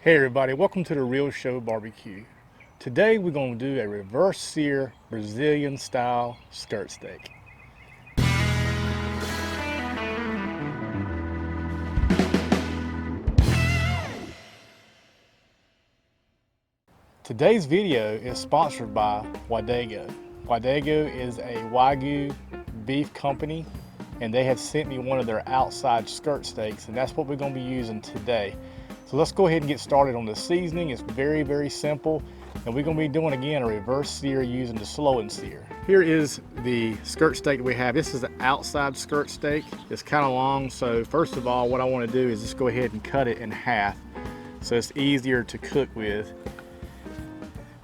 Hey everybody, welcome to the Real Show Barbecue. Today we're going to do a reverse sear Brazilian style skirt steak. Today's video is sponsored by Wodagyu. Wodagyu is a Wagyu beef company and they have sent me one of their outside skirt steaks, and that's what we're going to be using today. So let's go ahead and get started on the seasoning. It's very simple, and we're going to be doing again a reverse sear using the slow and sear. Here is the skirt steak that we have. This is the outside skirt steak. It's kind of long, so first of all what I want to do is just go ahead and cut it in half so it's easier to cook with.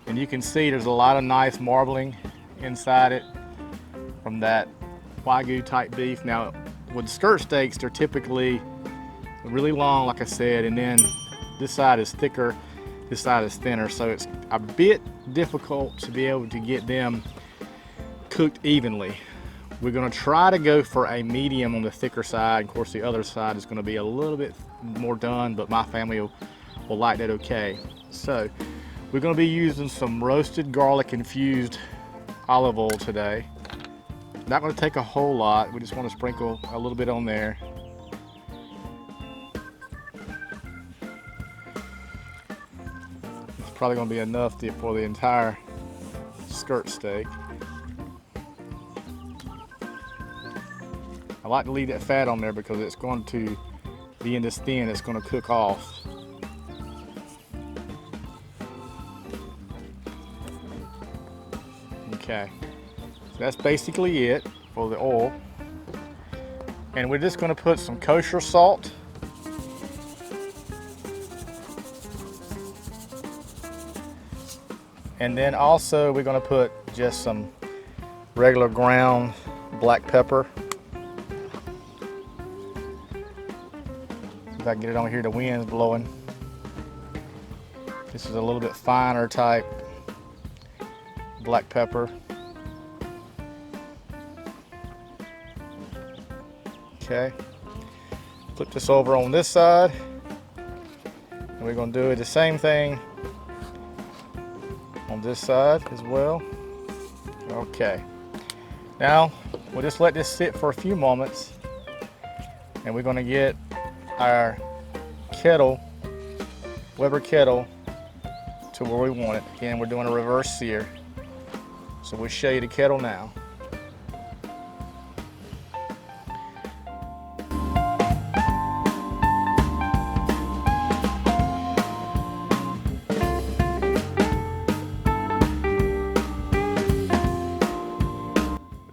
And you can see there's a lot of nice marbling inside it from that Wagyu type beef. Now with skirt steaks, they're typically really long, like I said, and then this side is thicker, this side is thinner, so it's a bit difficult to be able to get them cooked evenly. We're going to try to go for a medium on the thicker side. Of course, the other side is going to be a little bit more done, but my family will like that okay. So we're going to be using some roasted garlic infused olive oil today. Not going to take a whole lot, we just want to sprinkle a little bit on there. Probably going to be enough for the entire skirt steak. I like to leave that fat on there because it's going to be in this thin, it's going to cook off. Okay, so that's basically it for the oil. And we're just going to put some kosher salt. And then also we're going to put just some regular ground black pepper. If I can get it on here, the wind's blowing. This is a little bit finer type black pepper. Okay, flip this over on this side. And we're going to do the same thing on this side as well. Okay, now we'll just let this sit for a few moments, and we're going to get our kettle, Weber kettle, to where we want it. Again, we're doing a reverse sear, so we'll show you the kettle now.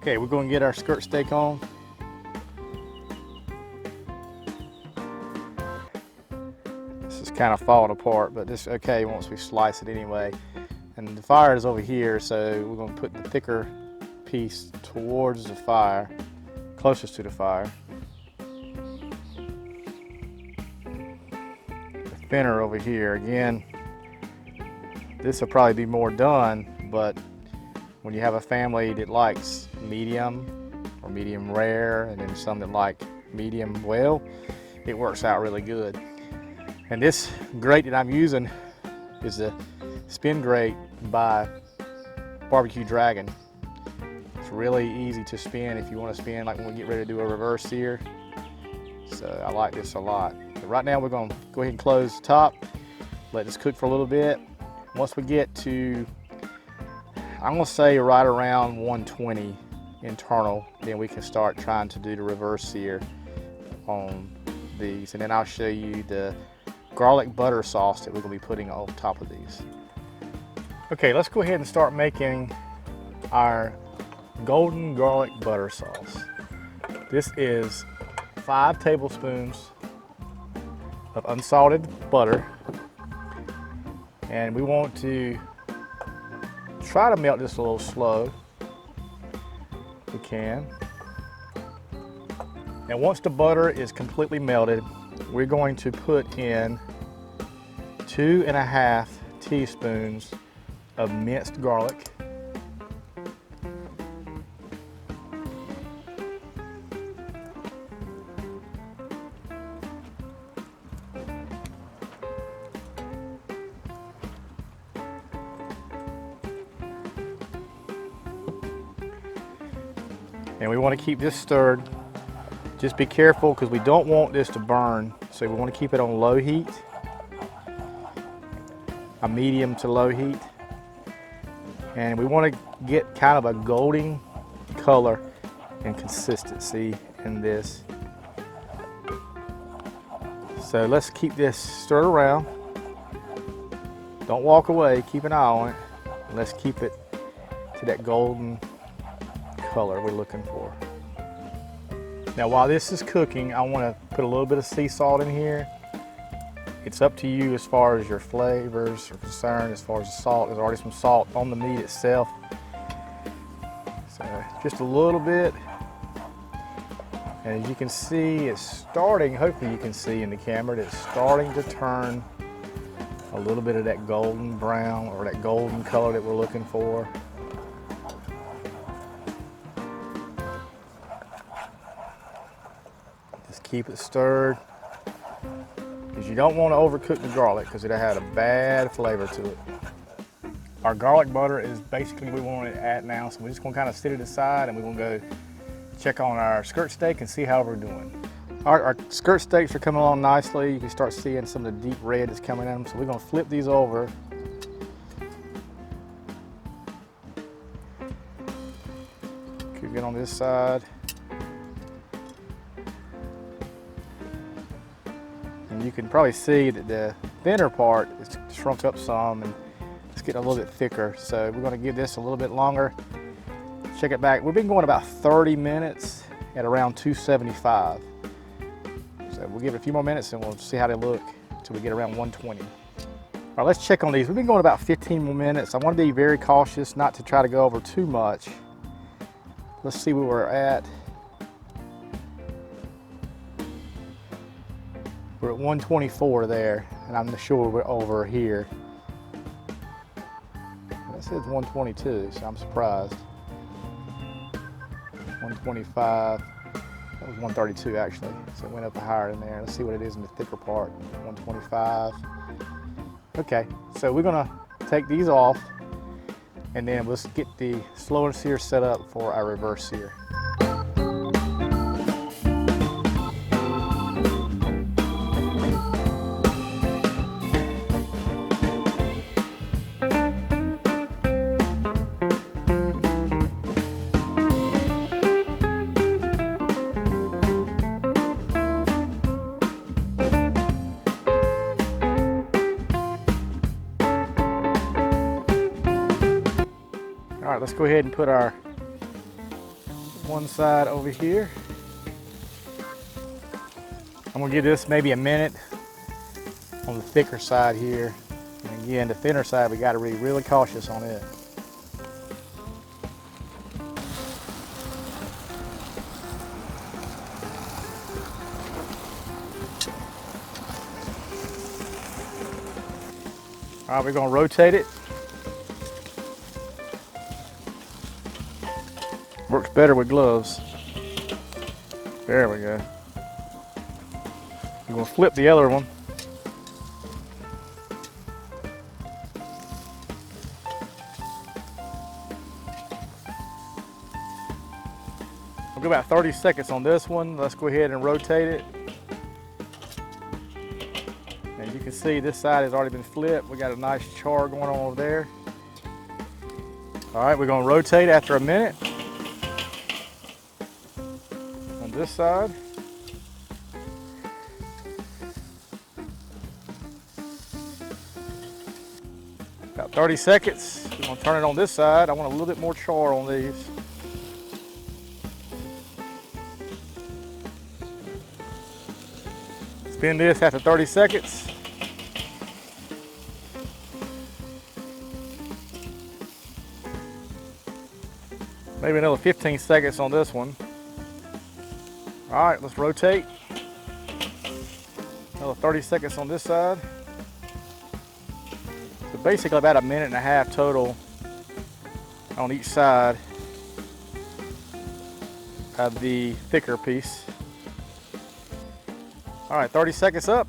Okay, we're going to get our skirt steak on. This is kind of falling apart, but this okay once we slice it anyway. And the fire is over here, so we're going to put the thicker piece towards the fire, closest to the fire. The thinner over here. Again, this will probably be more done, but when you have a family that likes medium or medium rare, and then some that like medium well, it works out really good. And this grate that I'm using is a spin grate by Barbecue Dragon. It's really easy to spin if you want to spin like when we get ready to do a reverse sear. So I like this a lot. But right now we're going to go ahead and close the top, let this cook for a little bit. Once we get to, I'm going to say right around 120 internal, then we can start trying to do the reverse sear on these. And then I'll show you the garlic butter sauce that we're going to be putting on top of these. Okay, let's go ahead and start making our golden garlic butter sauce. This is 5 tablespoons of unsalted butter, and we want to try to melt this a little slow. We can. And once the butter is completely melted, we're going to put in 2.5 teaspoons of minced garlic. And we want to keep this stirred. Just be careful because we don't want this to burn. So we want to keep it on low heat, a medium to low heat. And we want to get kind of a golden color and consistency in this. So let's keep this stirred around. Don't walk away, keep an eye on it. And let's keep it to that golden color we're looking for. Now while this is cooking, I want to put a little bit of sea salt in here. It's up to you as far as your flavors are concerned. As far as the salt, there's already some salt on the meat itself. So just a little bit. And as you can see, it's starting, hopefully you can see in the camera, that it's starting to turn a little bit of that golden brown or that golden color that we're looking for. Just keep it stirred, because you don't want to overcook the garlic because it'll have a bad flavor to it. Our garlic butter is basically where we want it at now, so we're just going to kind of sit it aside and we're going to go check on our skirt steak and see how we're doing. Our skirt steaks are coming along nicely. You can start seeing some of the deep red that's coming in them. So we're going to flip these over. Keep it on this side. And you can probably see that the thinner part is shrunk up some and it's getting a little bit thicker. So we're going to give this a little bit longer. Check it back. We've been going about 30 minutes at around 275. So we'll give it a few more minutes and we'll see how they look until we get around 120. All right, let's check on these. We've been going about 15 more minutes. I want to be very cautious not to try to go over too much. Let's see where we're at. We're at 124 there, and I'm sure we're over here. That says 122, so I'm surprised. 125, that was 132 actually, so it went up higher in there. Let's see what it is in the thicker part. 125. Okay, so we're gonna take these off and then let's get the slow and sear set up for our reverse sear. All right, let's go ahead and put our one side over here. I'm gonna give this maybe a minute on the thicker side here. And again, the thinner side, we gotta be really cautious on it. All right, we're gonna rotate it. Works better with gloves. There we go. We're gonna flip the other one. We'll go about 30 seconds on this one. Let's go ahead and rotate it. And you can see this side has already been flipped. We got a nice char going on over there. All right, we're gonna rotate after a minute. This side. About 30 seconds. We're going to turn it on this side. I want a little bit more char on these. Spin this after 30 seconds. Maybe another 15 seconds on this one. All right, let's rotate. Another 30 seconds on this side. So basically about a minute and a half total on each side of the thicker piece. All right, 30 seconds up.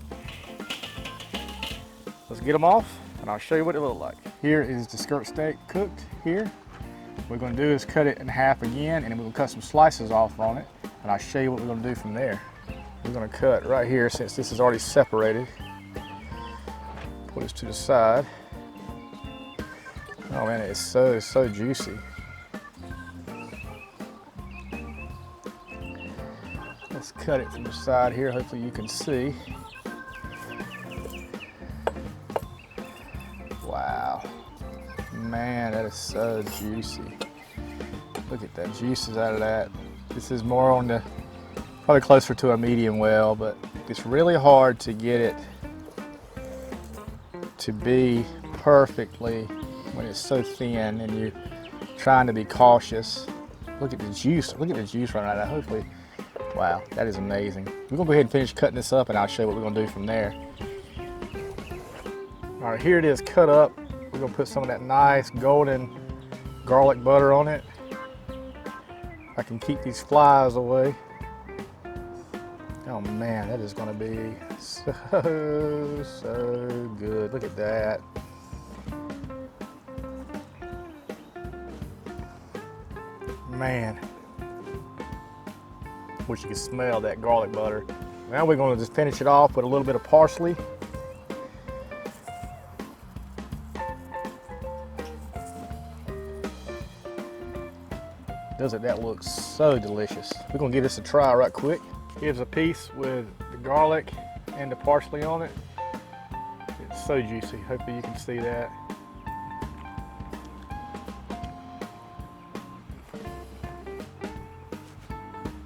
Let's get them off and I'll show you what it looks like. Here is the skirt steak cooked here. What we're going to do is cut it in half again, and then we're going to cut some slices off on it, and I'll show you what we're going to do from there. We're going to cut right here since this is already separated. Put this to the side. Oh man, it's so juicy. Let's cut it from the side here. Hopefully you can see. Wow. Man, that is so juicy. Look at that juices out of that. This is more on the, probably closer to a medium well, but it's really hard to get it to be perfectly when it's so thin and you're trying to be cautious. Look at the juice. Look at the juice running out of that. Hopefully, wow, that is amazing. We're gonna go ahead and finish cutting this up and I'll show you what we're gonna do from there. All right, here it is cut up. We're gonna put some of that nice golden garlic butter on it. I can keep these flies away. Oh man, that is gonna be so good. Look at that. Man, wish you could smell that garlic butter. Now we're gonna just finish it off with a little bit of parsley. Doesn't that look so delicious? We're gonna give this a try right quick. Here's a piece with the garlic and the parsley on it. It's so juicy. Hopefully you can see that.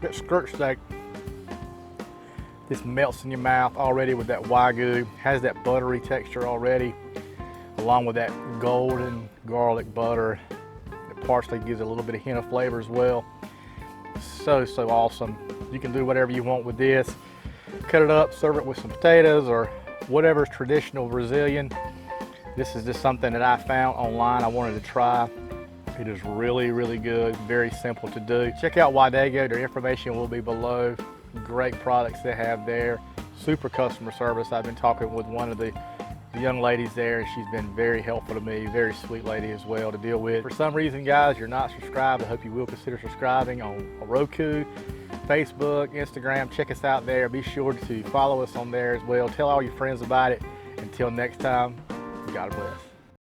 That skirt steak just melts in your mouth already with that Wagyu. Has that buttery texture already, along with that golden garlic butter. Parsley gives it a little bit of hint of flavor as well. So awesome. You can do whatever you want with this. Cut it up, serve it with some potatoes or whatever's traditional Brazilian. This is just something that I found online. I wanted to try. It is really good, very simple to do. Check out Wodagyu. Their information will be below. Great products they have there. Super customer service. I've been talking with one of the young ladies there, and she's been very helpful to me. Very sweet lady as well to deal with. For some reason, guys, you're not subscribed. I hope you will consider subscribing on Roku, Facebook, Instagram. Check us out there. Be sure to follow us on there as well. Tell all your friends about it. Until next time, God bless.